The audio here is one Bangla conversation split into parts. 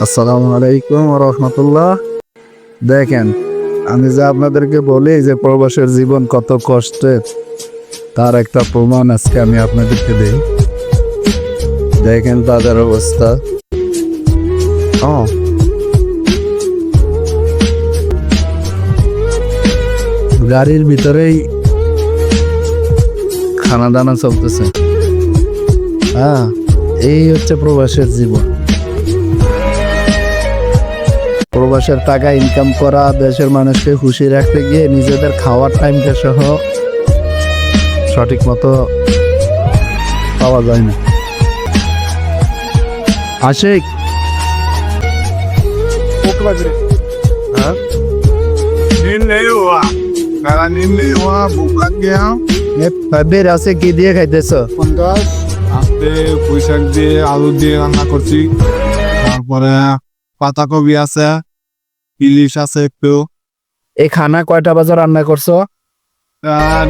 আসসালামু আলাইকুম ওয়া রাহমাতুল্লাহ। দেখেন, আমি যে আপনাদেরকে বলি যে প্রবাসের জীবন কত কষ্টের, তার একটা প্রমাণ আজকে আমি আপনাদেরকে দেই। দেখেন তাদের অবস্থা। ও গাড়ির ভিতরেই খানা দানা চলতেছে। হ্যাঁ, এই হচ্ছে প্রবাসের জীবন। প্রবাসের টাকা ইনকাম করা, দেশের মানুষকে খুশি রাখতে গিয়ে নিজেদের খাওয়ার টাইমটা সহ সঠিক মতো পাওয়া যায় না। আশিক, नींद नहीं हुआ मेरा नींद नहीं हुआ भूख लग गया বের আছে কি দিয়ে খাইতেছ? আস্তে পুঁই শাক দিয়ে আলু দিয়ে রান্না করছি, তারপরে পাতাকপি আছে, ইলিশ আছে একটু। এই খানা কয়টা বাজে রান্না করছো?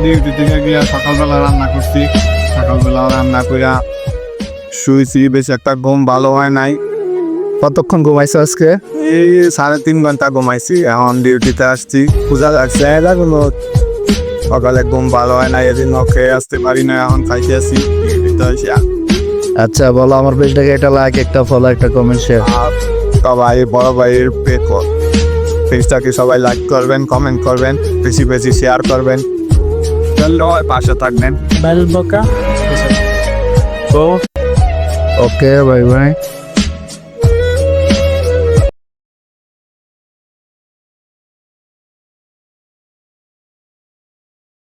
ডিউটি থেকে গিয়ে সকালবেলা রান্না করছি, সকালবেলা রান্না কইরা শুয়েছি। বেশি একটা ঘুম ভালো হয় নাই। কতক্ষণ ঘুমাইছো আজকে? এই 3.5 ঘন্টা ঘুমাইছি, এখন ডিউটিতে আসছি। পূজা লাগছে কোনো সকালে ঘুম ভালো হয় না, এদিন খেয়ে আসতে পারি না, এখন খাইতে আসি ডিউটিতে আসি। আচ্ছা বলো, আমার পেজটাকে একটা লাইক, একটা ফলো, একটা কমেন্ট, শেয়ার। আর সবাই বড় ভাইয়ের পেজটাকে সবাই লাইক করবেন, কমেন্ট করবেন, বেশি বেশি শেয়ার করবেন, পাশে থাকবেন। ওকে, বাই বাই।